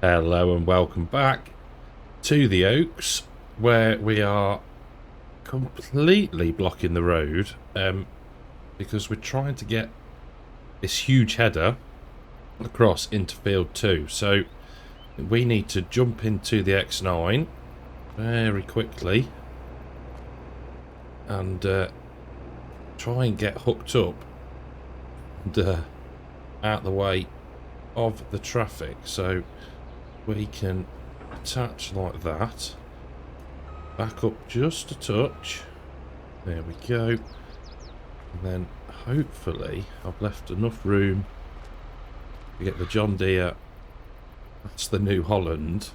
Hello and welcome back to the Oaks, where we are completely blocking the road because we're trying to get this huge header across into field 2. So we need to jump into the X9 very quickly and try and get hooked up and out the way of the traffic. So we can attach like that, back up just a touch, there we go, and then hopefully I've left enough room to get the John Deere, that's the New Holland,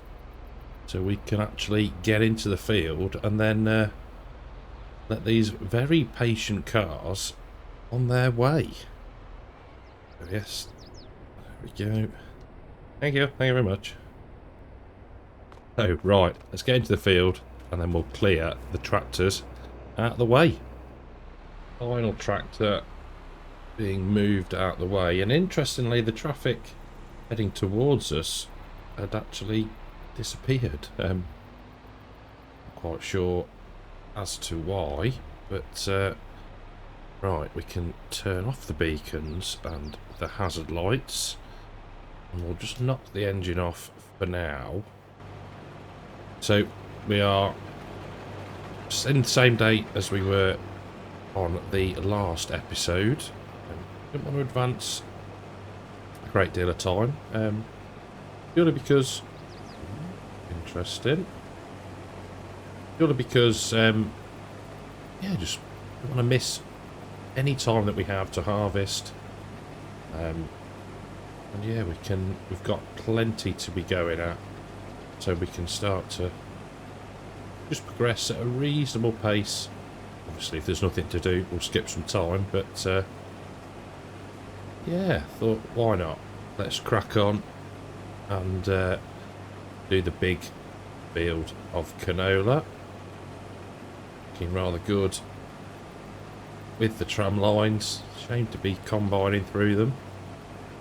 so we can actually get into the field and then let these very patient cars on their way. So yes, there we go. Thank you very much. Oh, right, let's get into the field and then we'll clear the tractors out of the way. Final tractor being moved out of the way, and interestingly the traffic heading towards us had actually disappeared. I'm quite sure as to why, but right, we can turn off the beacons and the hazard lights and we'll just knock the engine off for now. So we are in the same date as we were on the last episode. Didn't want to advance a great deal of time, purely because interesting. Purely because yeah, just don't want to miss any time that we have to harvest. And yeah, we've got plenty to be going at. So we can start to just progress at a reasonable pace. Obviously, if there's nothing to do, we'll skip some time. But yeah, thought why not? Let's crack on and do the big field of canola. Looking rather good with the tram lines. Shame to be combining through them,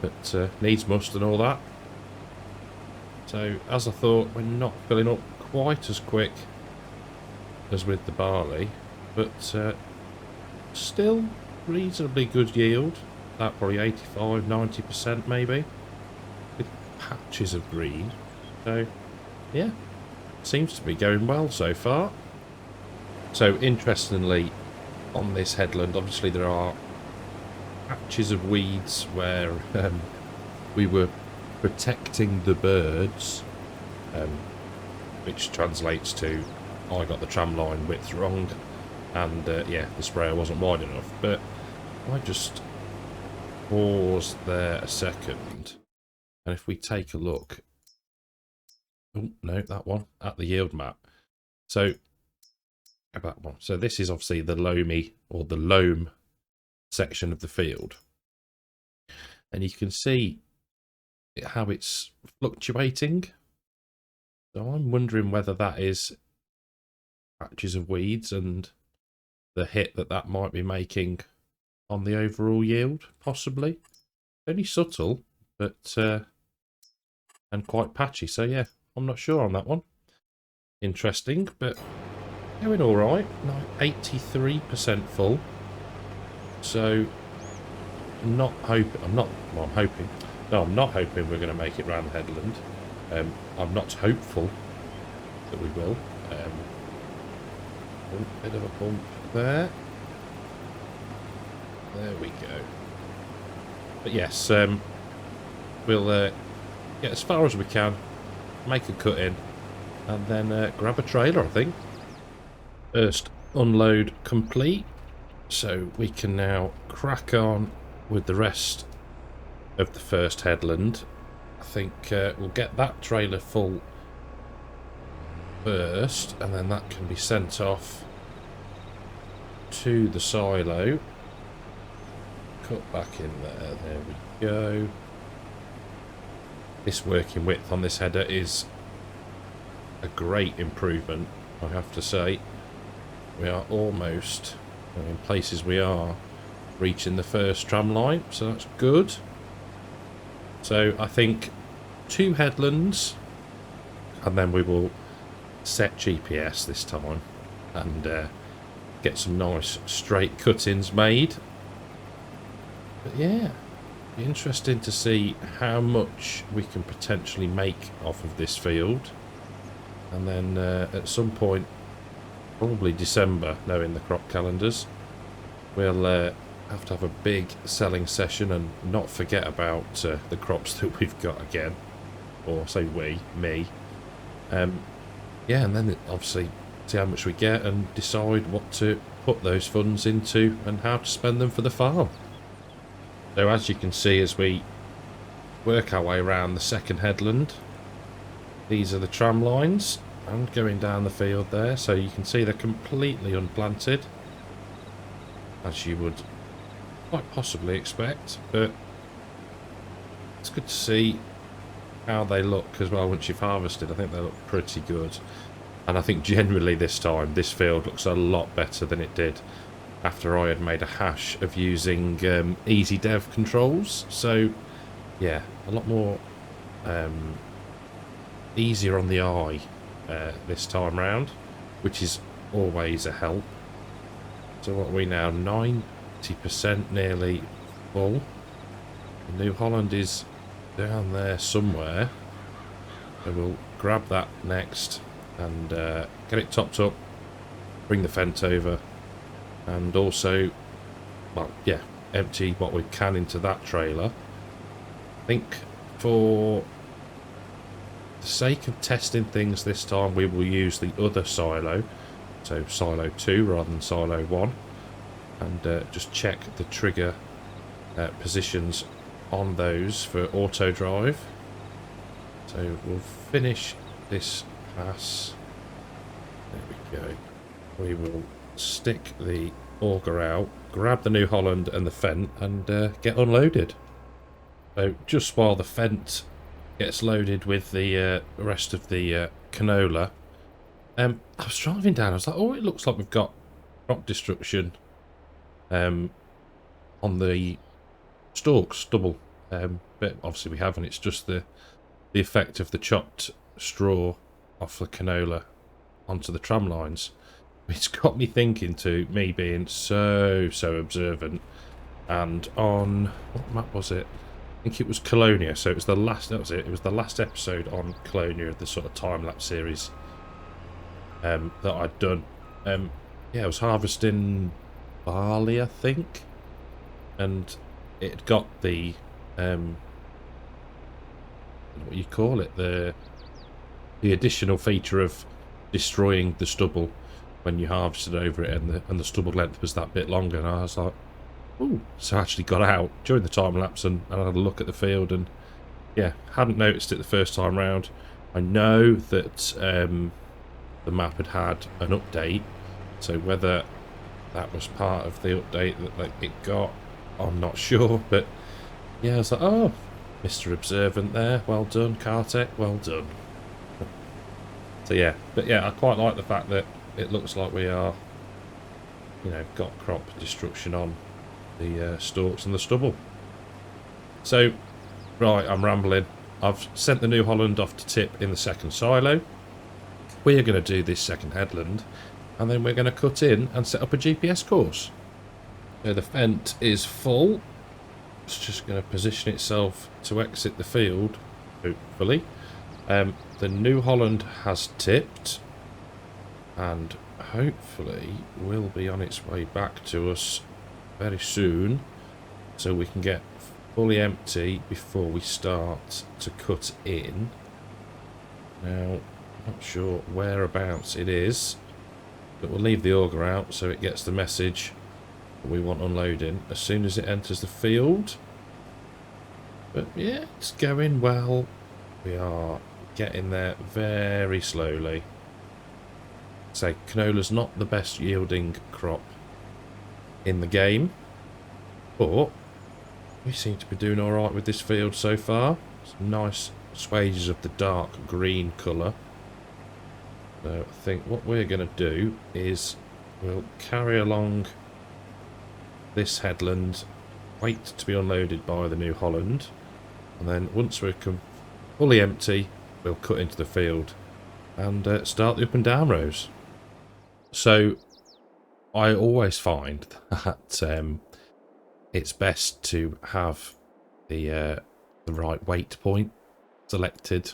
but needs must and all that. So, as I thought, we're not filling up quite as quick as with the barley, but still reasonably good yield, about probably 85–90% maybe, with patches of green. So, yeah, seems to be going well so far. So, interestingly, on this headland, obviously there are patches of weeds where we were protecting the birds, which translates to I got the tram line width wrong, and yeah, the sprayer wasn't wide enough. But I just pause there a second, and if we take a look, oh no, that one at the yield map. So that one. So this is obviously the loamy or the loam section of the field, and you can see how it's fluctuating. So I'm wondering whether that is patches of weeds and the hit that might be making on the overall yield, possibly. Only subtle, but and quite patchy. So yeah, I'm not sure on that one. Interesting, but going all right. 83% full. So I'm not hoping. I'm hoping. No, I'm not hoping we're going to make it round the headland. I'm not hopeful that we will. Bit of a bump there. There we go. But yes, we'll get as far as we can, make a cut in, and then grab a trailer, I think. First unload complete, so we can now crack on with the rest of the first headland. I think we'll get that trailer full first, and then that can be sent off to the silo. Cut back in there. There we go. This working width on this header is a great improvement, I have to say. We are almost, in places we are reaching the first tram line, so that's good. So I think 2 headlands, and then we will set GPS this time and get some nice straight cuttings made. But yeah, be interesting to see how much we can potentially make off of this field, and then at some point, probably December, knowing the crop calendars, we'll have to have a big selling session and not forget about the crops that we've got again, or say me. Yeah, and then obviously see how much we get and decide what to put those funds into and how to spend them for the farm. So as you can see, as we work our way around the second headland, these are the tram lines and going down the field there, so you can see they're completely unplanted, as you would quite possibly expect, but it's good to see how they look as well once you've harvested. I think they look pretty good, and I think generally this time this field looks a lot better than it did after I had made a hash of using easy dev controls. So yeah, a lot more easier on the eye this time round, which is always a help. So what are we now, 90% nearly full. New Holland is down there somewhere, so we'll grab that next and get it topped up, bring the fence over, and also, well, yeah, empty what we can into that trailer. I think for the sake of testing things this time, we will use the other silo, so silo 2 rather than silo 1, and just check the trigger positions on those for auto drive. So we'll finish this pass. There we go. We will stick the auger out, grab the New Holland and the fent, and get unloaded. So just while the fent gets loaded with the rest of the canola, I was driving down, I was like, oh, it looks like we've got crop destruction on the stalks double, but obviously we haven't. It's just the effect of the chopped straw off the canola onto the tram lines. It's got me thinking, to me being so observant, and on what map was it? I think it was Colonia. So it was the last. That was it. It was the last episode on Colonia of the sort of time-lapse series that I'd done. Yeah, I was harvesting barley, I think, and it got the what you call it, the additional feature of destroying the stubble when you harvested over it, and the stubble length was that bit longer, and I was like, ooh. So I actually got out during the time lapse and had a look at the field, and yeah, hadn't noticed it the first time round. I know that the map had an update, so whether that was part of the update that it got, I'm not sure, but yeah, I was like, oh, Mr. Observant there, well done, Cartech, well done. So yeah, but yeah, I quite like the fact that it looks like we are, you know, got crop destruction on the stalks and the stubble. So, right, I'm rambling. I've sent the New Holland off to tip in the second silo. We are going to do this second headland, and then we're going to cut in and set up a GPS course. So the fent is full. It's just going to position itself to exit the field, hopefully. The New Holland has tipped, and hopefully will be on its way back to us very soon, so we can get fully empty before we start to cut in. Now, not sure whereabouts it is, but we'll leave the auger out so it gets the message that we want unloading as soon as it enters the field. But yeah, it's going well. We are getting there very slowly. So canola's not the best yielding crop in the game, but we seem to be doing alright with this field so far. Some nice swages of the dark green colour. So I think what we're going to do is we'll carry along this headland, wait to be unloaded by the New Holland, and then once we're fully empty, we'll cut into the field and start the up and down rows. So I always find that it's best to have the right weight point selected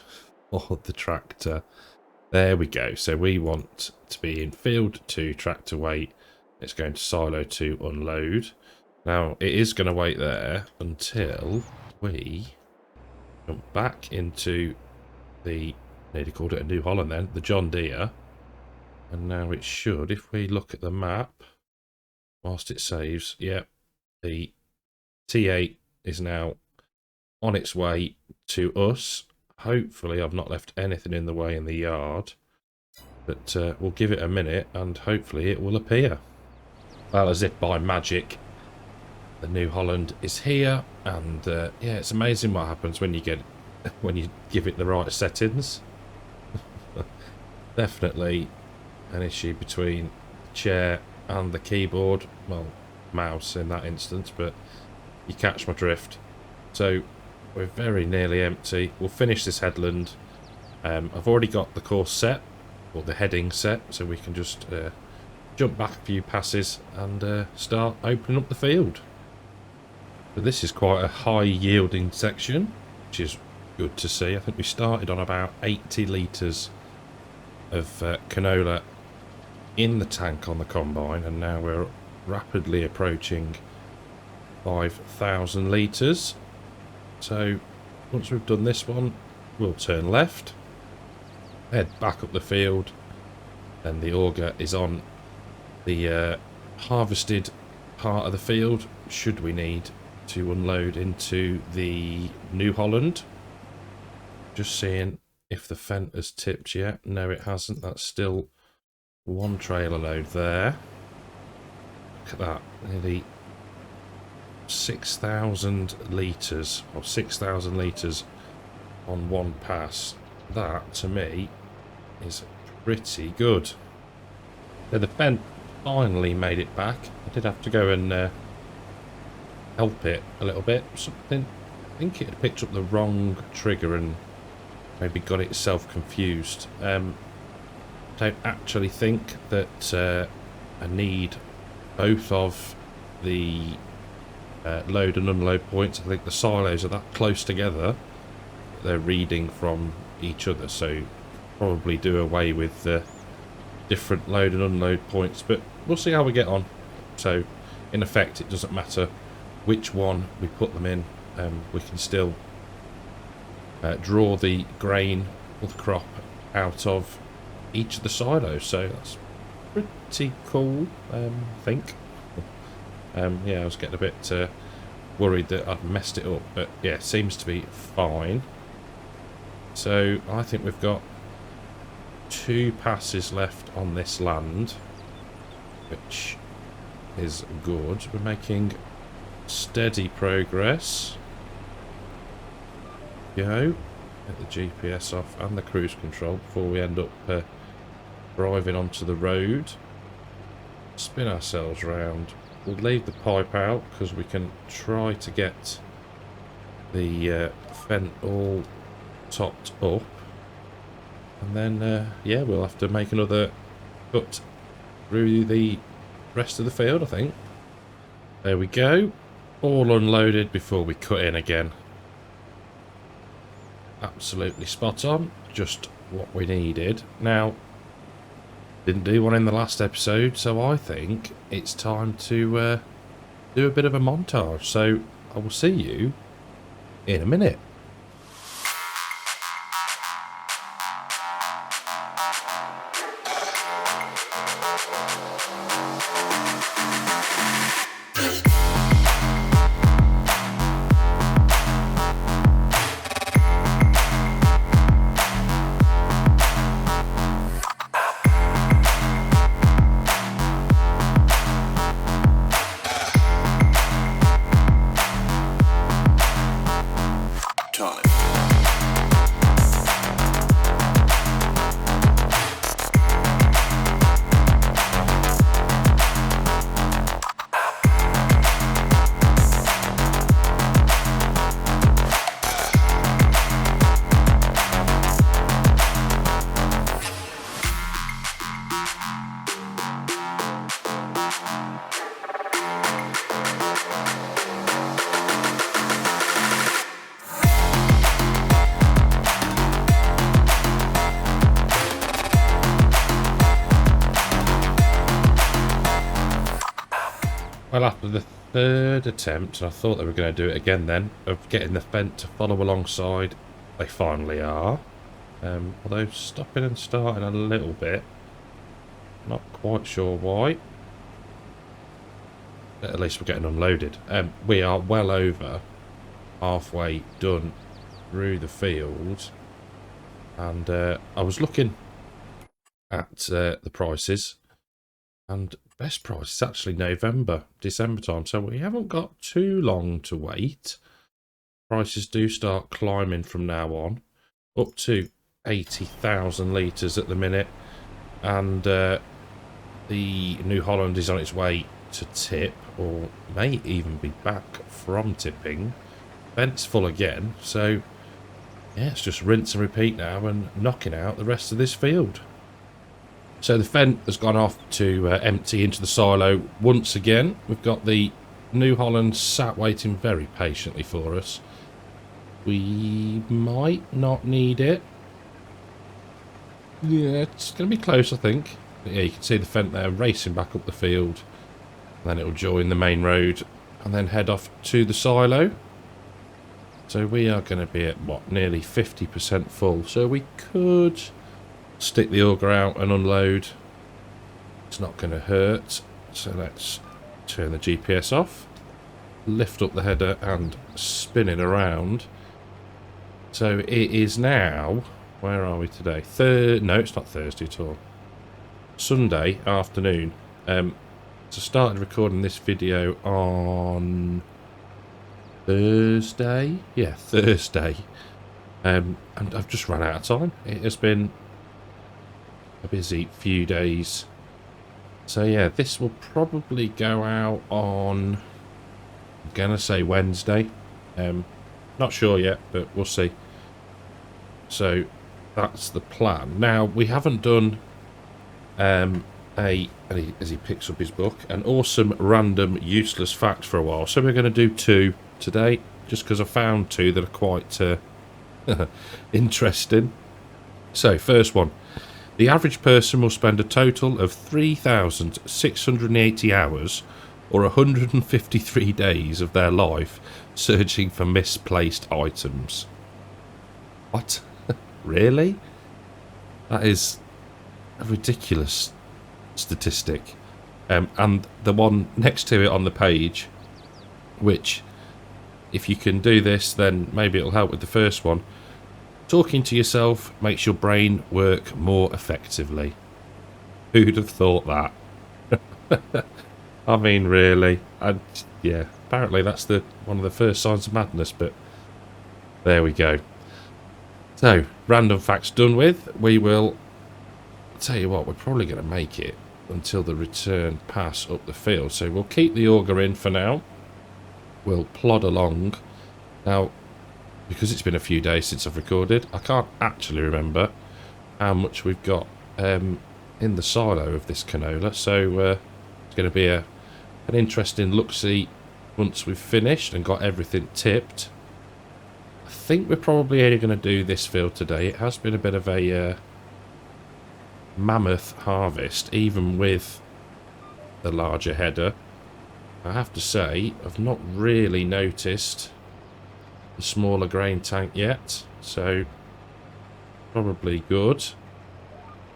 for the tractor. There we go. So we want to be in field 2 tractor weight. It's going to silo 2 unload. Now it is going to wait there until we jump back into the, nearly called it a New Holland then, the John Deere. And now it should, if we look at the map, whilst it saves, yeah, the T8 is now on its way to us. Hopefully I've not left anything in the way in the yard, but we'll give it a minute and hopefully it will appear. Well, as if by magic, the New Holland is here, and yeah, it's amazing what happens when you give it the right settings. Definitely an issue between the chair and the keyboard, well, mouse in that instance, but you catch my drift. So we're very nearly empty. We'll finish this headland. I've already got the course set, or the heading set, so we can just jump back a few passes and start opening up the field. But this is quite a high yielding section, which is good to see. I think we started on about 80 litres of canola in the tank on the combine, and now we're rapidly approaching 5,000 litres. So once we've done this one, we'll turn left, head back up the field, and the auger is on the harvested part of the field should we need to unload into the New Holland. Just seeing if the fent has tipped yet. No, it hasn't. That's still one trailer load there. Look at that, nearly 6,000 litres, or 6,000 litres on one pass. That, to me, is pretty good. So the fent finally made it back. I did have to go and help it a little bit. Something, I think it had picked up the wrong trigger and maybe got itself confused. Don't actually think that I need both of the load and unload points. I think the silos are that close together, they're reading from each other, so probably do away with the different load and unload points, but we'll see how we get on. So in effect it doesn't matter which one we put them in, we can still draw the grain or the crop out of each of the silos, so that's pretty cool. I think yeah, I was getting a bit worried that I'd messed it up, but yeah, it seems to be fine. So I think we've got 2 passes left on this land, which is good. We're making steady progress. Go. Get the GPS off and the cruise control before we end up driving onto the road. Spin ourselves round. We'll leave the pipe out because we can try to get the fent all topped up, and then yeah, we'll have to make another cut through the rest of the field, I think. There we go, all unloaded before we cut in again. Absolutely spot on, just what we needed. Now, didn't do one in the last episode, so I think it's time to do a bit of a montage. So I will see you in a minute. Well, after the third attempt, and I thought they were going to do it again then, of getting the Fendt to follow alongside, they finally are. Although stopping and starting a little bit. Not quite sure why. At least we're getting unloaded. We are well over halfway done through the field. And I was looking at the prices. And best price is actually November, December time. So we haven't got too long to wait. Prices do start climbing from now on. Up to 80,000 litres at the minute. And the New Holland is on its way to tip. Or may even be back from tipping. Vent's full again. So yeah, it's just rinse and repeat now and knocking out the rest of this field. So the Fendt has gone off to empty into the silo once again. We've got the New Holland sat waiting very patiently for us. We might not need it. Yeah, it's going to be close, I think. But yeah, you can see the Fendt there racing back up the field. Then it'll join the main road and then head off to the silo. So we are going to be at, what, nearly 50% full. So we could stick the auger out and unload. It's not going to hurt. So let's turn the GPS off, lift up the header and spin it around. So it is now, where are we today? No, it's not Thursday at all. Sunday afternoon. So started recording this video on Thursday. Yeah, Thursday. And I've just run out of time. It has been a busy few days. So yeah, this will probably go out on, I'm gonna say Wednesday. Not sure yet, but we'll see. So that's the plan. Now we haven't done as he picks up his book, an awesome random useless fact for a while. So we're going to do two today, just because I found two that are quite interesting. So first one. The average person will spend a total of 3,680 hours or 153 days of their life searching for misplaced items. What? Really? That is a ridiculous statistic. And the one next to it on the page, which, if you can do this, then maybe it'll help with the first one. Talking to yourself makes your brain work more effectively. Who'd have thought that? I mean, really. Yeah, apparently that's one of the first signs of madness, but there we go. So, random facts done with. We will, tell you what, we're probably going to make it until the return pass up the field. So we'll keep the auger in for now. We'll plod along. Now, because it's been a few days since I've recorded, I can't actually remember how much we've got in the silo of this canola. So it's going to be an interesting look-see once we've finished and got everything tipped. I think we're probably only going to do this field today. It has been a bit of a mammoth harvest, even with the larger header. I have to say, I've not really noticed the smaller grain tank yet, so probably good.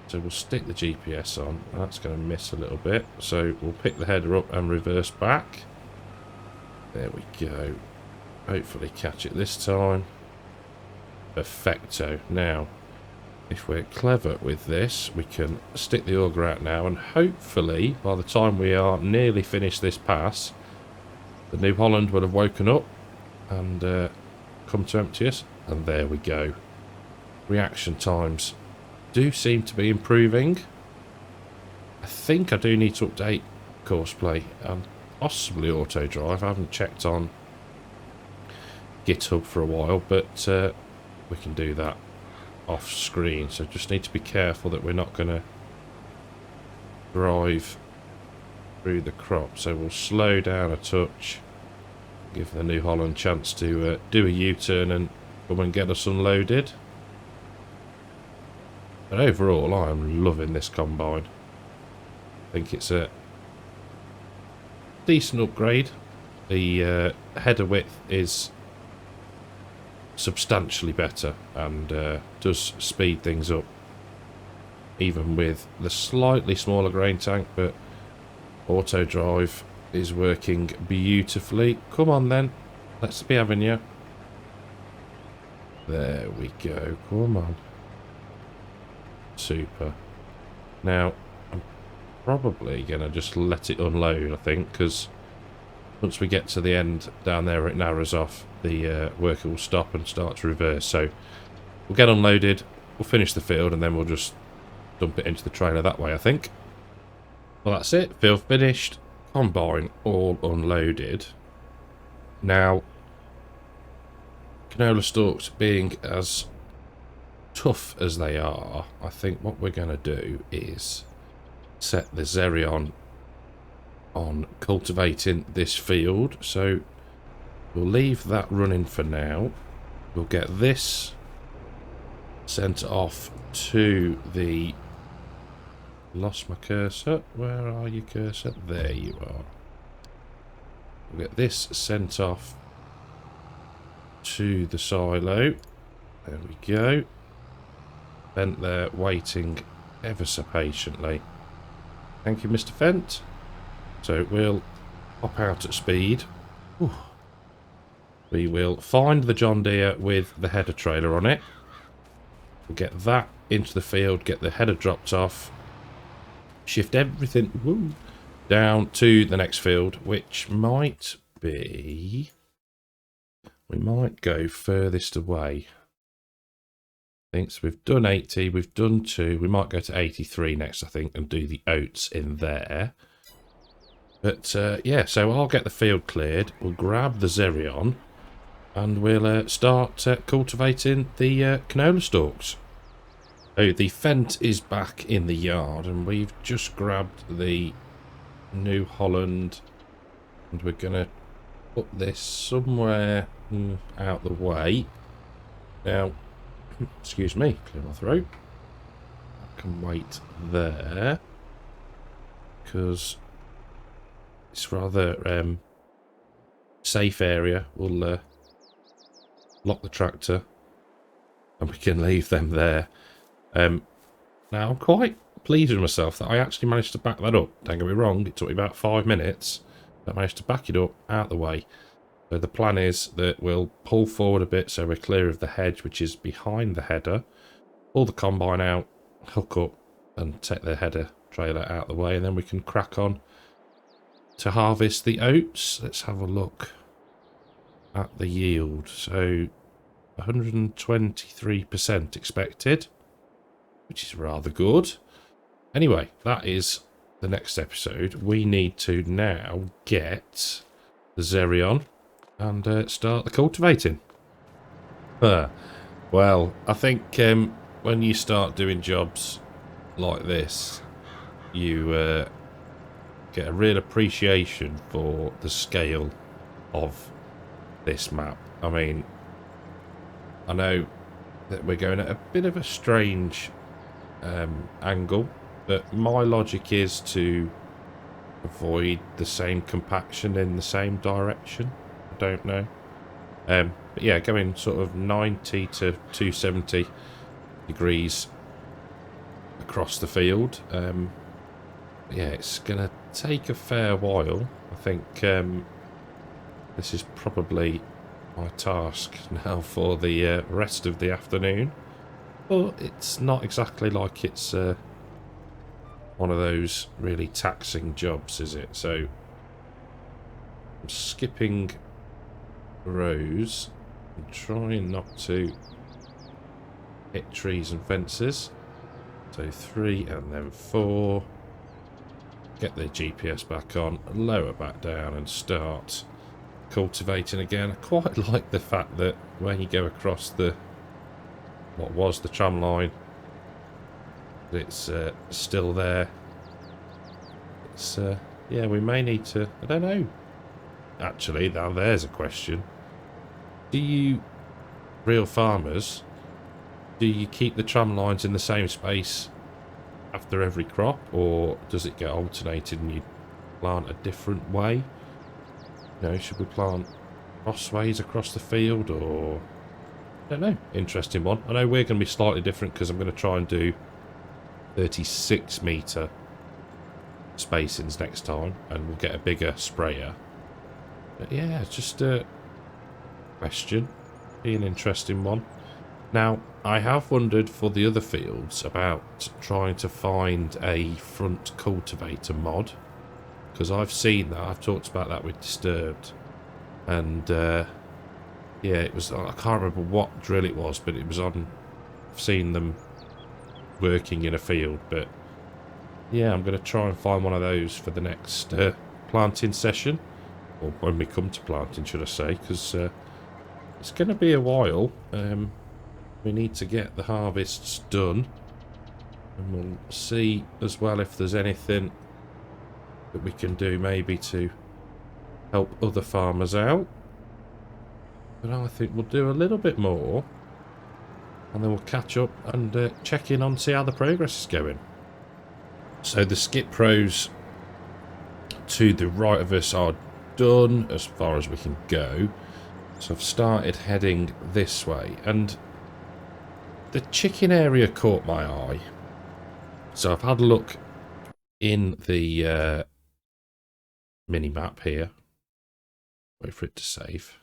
So we'll stick the GPS on. That's going to miss a little bit, so we'll pick the header up and reverse back. There we go. Hopefully catch it this time. Perfecto. Now, if we're clever with this, we can stick the auger out now, and hopefully by the time we are nearly finished this pass, the New Holland will have woken up and come to empty us. And there we go. Reaction times do seem to be improving. I think I do need to update Courseplay and possibly auto drive. I haven't checked on GitHub for a while, but we can do that off screen. So just need to be careful that we're not going to drive through the crop. So we'll slow down a touch, give the New Holland a chance to do a U-turn and come and get us unloaded. But overall, I am loving this combine. I think it's a decent upgrade. The header width is substantially better and does speed things up, even with the slightly smaller grain tank, but auto drive is working beautifully. Come on then, let's be having you. There we go, come on. Super. Now, I'm probably going to just let it unload, I think, because once we get to the end down there where it narrows off, the worker will stop and start to reverse. So we'll get unloaded, we'll finish the field, and then we'll just dump it into the trailer that way, I think. Well, that's it. Field finished. Combine all unloaded. Now, canola stalks being as tough as they are, I think what we're going to do is set the Xerion on cultivating this field. So we'll leave that running for now. We'll get this sent off to the... Lost my cursor. Where are you, cursor? There you are. We'll get this sent off to the silo. There we go. Fent there, waiting ever so patiently. Thank you, Mr. Fent. So we'll hop out at speed. Whew. We will find the John Deere with the header trailer on it. We'll get that into the field, get the header dropped off, shift everything down to the next field, which might be... We might go furthest away. I think so. We've done 80, we've done 2. We might go to 83 next, I think, and do the oats in there. But, yeah, so I'll get the field cleared. We'll grab the Xerion, and we'll start cultivating the canola stalks. So the Fent is back in the yard, and we've just grabbed the New Holland, and we're going to put this somewhere out the way. Now, excuse me, clear my throat. I can wait there, because it's rather safe area. We'll lock the tractor, and we can leave them there. Now, I'm quite pleased with myself that I actually managed to back that up. Don't get me wrong, it took me about 5 minutes, but I managed to back it up out of the way. So the plan is that we'll pull forward a bit so we're clear of the hedge, which is behind the header, pull the combine out, hook up, and take the header trailer out of the way, and then we can crack on to harvest the oats. Let's have a look at the yield. So 123% expected, which is rather good. Anyway, that is the next episode. We need to now get the Xerion and start the cultivating. Well, I think when you start doing jobs like this, you get a real appreciation for the scale of this map. I mean, I know that we're going at a bit of a strange angle, but my logic is to avoid the same compaction in the same direction. I don't know. But yeah, going sort of 90 to 270 degrees across the field. Yeah, it's going to take a fair while. I think this is probably my task now for the rest of the afternoon. But it's not exactly like it's one of those really taxing jobs, is it? So I'm skipping rows and trying not to hit trees and fences. So 3 and then 4. Get the GPS back on, lower back down and start cultivating again. I quite like the fact that when you go across the what was the tram line, it's still there. It's yeah, we may need to, I don't know, actually. Now there's a question. Do you real farmers, do you keep the tram lines in the same space after every crop, or does it get alternated and you plant a different way? You know, should we plant crossways across the field, or I don't know. Interesting one. I know we're going to be slightly different because I'm going to try and do 36-metre spacings next time, and we'll get a bigger sprayer. But yeah, it's just a question. Be an interesting one. Now, I have wondered for the other fields about trying to find a front cultivator mod, because I've seen that. I've talked about that with Disturbed, and yeah, it was, I can't remember what drill it was, but it was on, I've seen them working in a field. But yeah, I'm going to try and find one of those for the next planting session, or when we come to planting, should I say, because it's going to be a while. We need to get the harvests done, and we'll see as well if there's anything that we can do maybe to help other farmers out. But I think we'll do a little bit more, and then we'll catch up and check in on see how the progress is going. So the skip pros to the right of us are done as far as we can go. So I've started heading this way, and the chicken area caught my eye. So I've had a look in the mini-map here. Wait for it to save.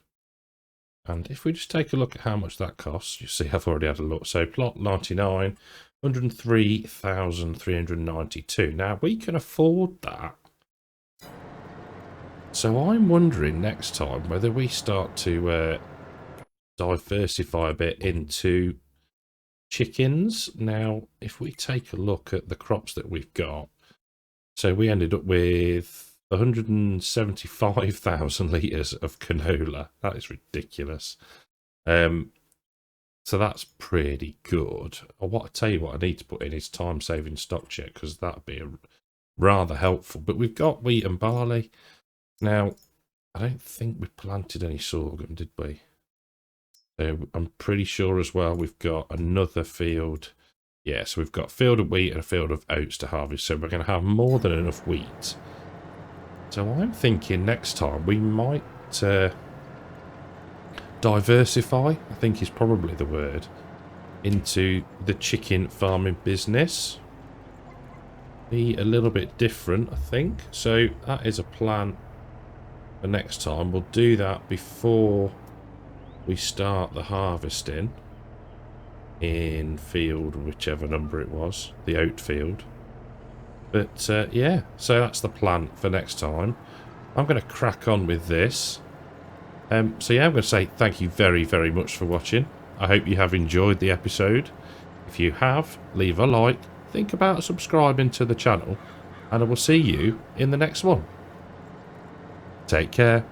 And if we just take a look at how much that costs, you see I've already had a look. So plot 99, 103,392. Now we can afford that. So I'm wondering next time whether we start to diversify a bit into chickens. Now, if we take a look at the crops that we've got, so we ended up with 175,000 litres of canola. That is ridiculous. So that's pretty good. I want to tell you what I need to put in is time-saving stock check, because that'd be rather helpful. But we've got wheat and barley. Now, I don't think we planted any sorghum, did we? I'm pretty sure as well we've got another field. Yeah, so we've got a field of wheat and a field of oats to harvest. So we're going to have more than enough wheat. So I'm thinking next time we might diversify, I think is probably the word, into the chicken farming business. Be a little bit different, I think. So that is a plan for next time. We'll do that before we start the harvesting in field, whichever number it was, the oat field. But yeah, so that's the plan for next time. I'm going to crack on with this. So yeah, I'm going to say thank you very, very much for watching. I hope you have enjoyed the episode. If you have, leave a like, think about subscribing to the channel, and I will see you in the next one. Take care.